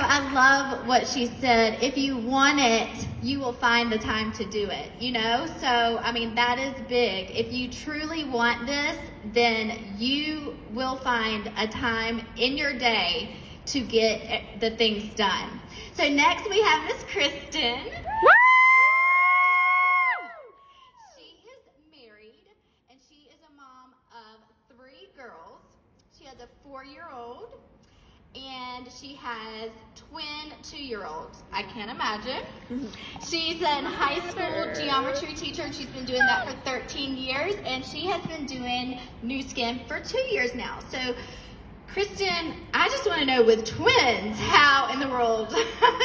I love what she said. If you want it, you will find the time to do it, So, I mean, that is big. If you truly want this, then you will find a time in your day to get the things done. So next we have Miss Kristen. She is married, and she is a mom of 3 girls. She has a 4-year-old, and she has twin 2-year-olds. I can't imagine. She's an high school geometry teacher, and she's been doing that for 13 years, and she has been doing Nu Skin for 2 years now. So, Kristen, I just want to know, with twins, how in the world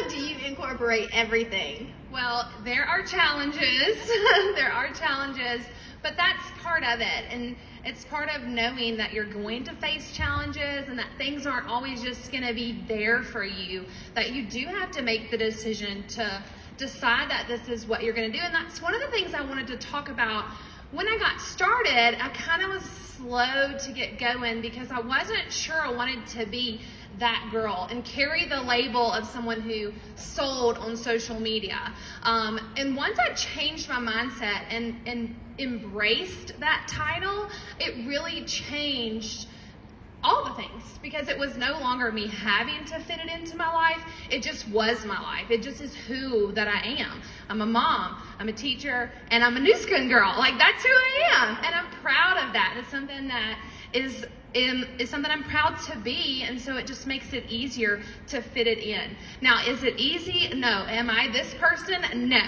do you incorporate everything? Well, there are challenges. But that's part of it. And it's part of knowing that you're going to face challenges and that things aren't always just going to be there for you, that you do have to make the decision to decide that this is what you're going to do. And that's one of the things I wanted to talk about. When I got started, I kind of was slow to get going because I wasn't sure I wanted to be that girl and carry the label of someone who sold on social media. And once I changed my mindset and embraced that title, it really changed all the things, because it was no longer me having to fit it into my life. It just was my life. It just is who that I am. I'm a mom, I'm a teacher, and I'm a Nu Skin girl. Like, that's who I am, and I'm proud of that. It's something that is something I'm proud to be, and so it just makes it easier to fit it in. Now, is it easy? No. Am I this person? No.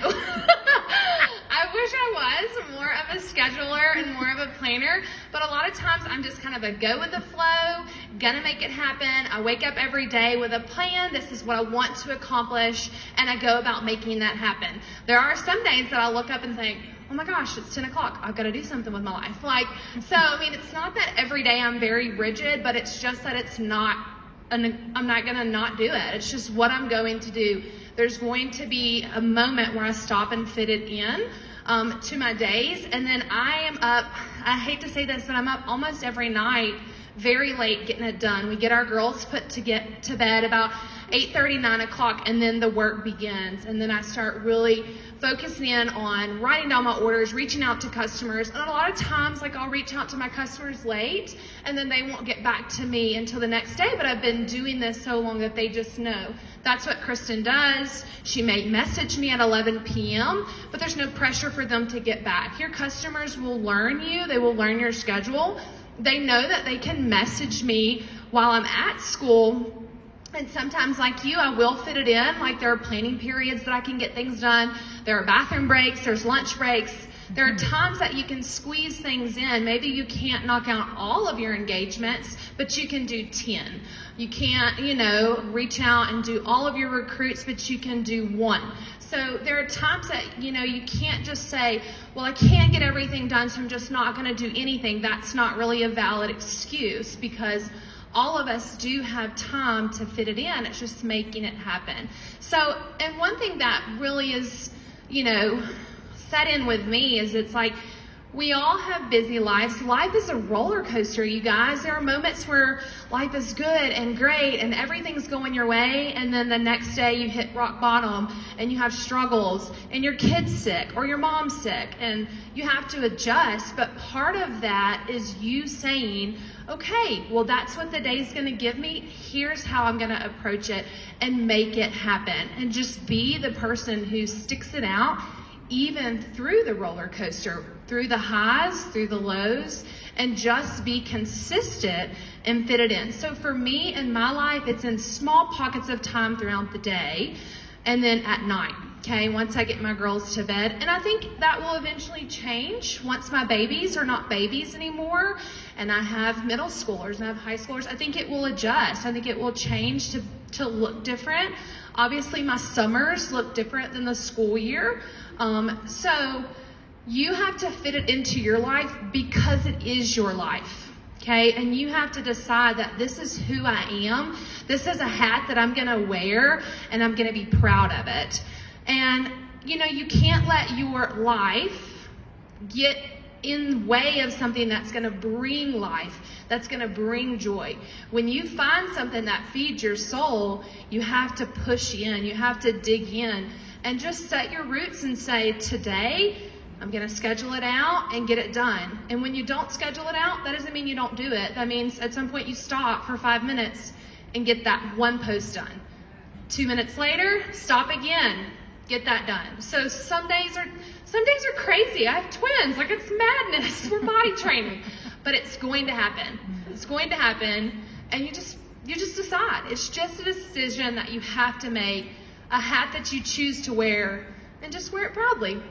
I wish I was more of a scheduler and more of a planner, but a lot of times I'm just kind of a go with the flow, gonna make it happen. I wake up every day with a plan. This is what I want to accomplish, and I go about making that happen. There are some days that I look up and think, oh my gosh, it's 10 o'clock. I've got to do something with my life. So, I mean, it's not that every day I'm very rigid, but it's just that I'm not going to not do it. It's just what I'm going to do. There's going to be a moment where I stop and fit it in to my days. And then I am up, I hate to say this, but I'm up almost every night, very late, getting it done. We get our girls put to get to bed about 8:30, 9 o'clock, and then the work begins. And then I start really focusing in on writing down my orders, reaching out to customers. And a lot of times, like, I'll reach out to my customers late, and then they won't get back to me until the next day. But I've been doing this so long that they just know that's what Kristen does. She may message me at 11 p.m., but there's no pressure for them to get back. Your customers will learn you. They will learn your schedule. They know that they can message me while I'm at school. And sometimes, like you, I will fit it in. Like, there are planning periods that I can get things done. There are bathroom breaks. There's lunch breaks. There are times that you can squeeze things in. Maybe you can't knock out all of your engagements, but you can do 10. You can't, reach out and do all of your recruits, but you can do 1. So there are times that, you can't just say, well, I can't get everything done, so I'm just not going to do anything. That's not really a valid excuse, because all of us do have time to fit it in. It's just making it happen. So, and one thing that really is, set in with me is it's like, we all have busy lives. Life is a roller coaster, you guys. There are moments where life is good and great and everything's going your way, and then the next day you hit rock bottom and you have struggles and your kid's sick or your mom's sick and you have to adjust. But part of that is you saying, okay, well, that's what the day's going to give me. Here's how I'm going to approach it and make it happen. And just be the person who sticks it out even through the roller coaster, through the highs, through the lows, and just be consistent and fit it in. So for me in my life, it's in small pockets of time throughout the day and then at night. Okay, once I get my girls to bed. And I think that will eventually change once my babies are not babies anymore and I have middle schoolers and I have high schoolers. I think it will adjust. I think it will change to look different. Obviously, my summers look different than the school year. So you have to fit it into your life because it is your life. Okay, and you have to decide that this is who I am. This is a hat that I'm going to wear and I'm going to be proud of it. And, you can't let your life get in way of something that's going to bring life, that's going to bring joy. When you find something that feeds your soul, you have to push in, you have to dig in, and just set your roots and say, today, I'm going to schedule it out and get it done. And when you don't schedule it out, that doesn't mean you don't do it. That means at some point you stop for 5 minutes and get that one post done. 2 minutes later, stop again, get that done. So some days are crazy. I have twins, like it's madness. We're body training, but it's going to happen. It's going to happen, and you just decide. It's just a decision that you have to make, a hat that you choose to wear, and just wear it proudly.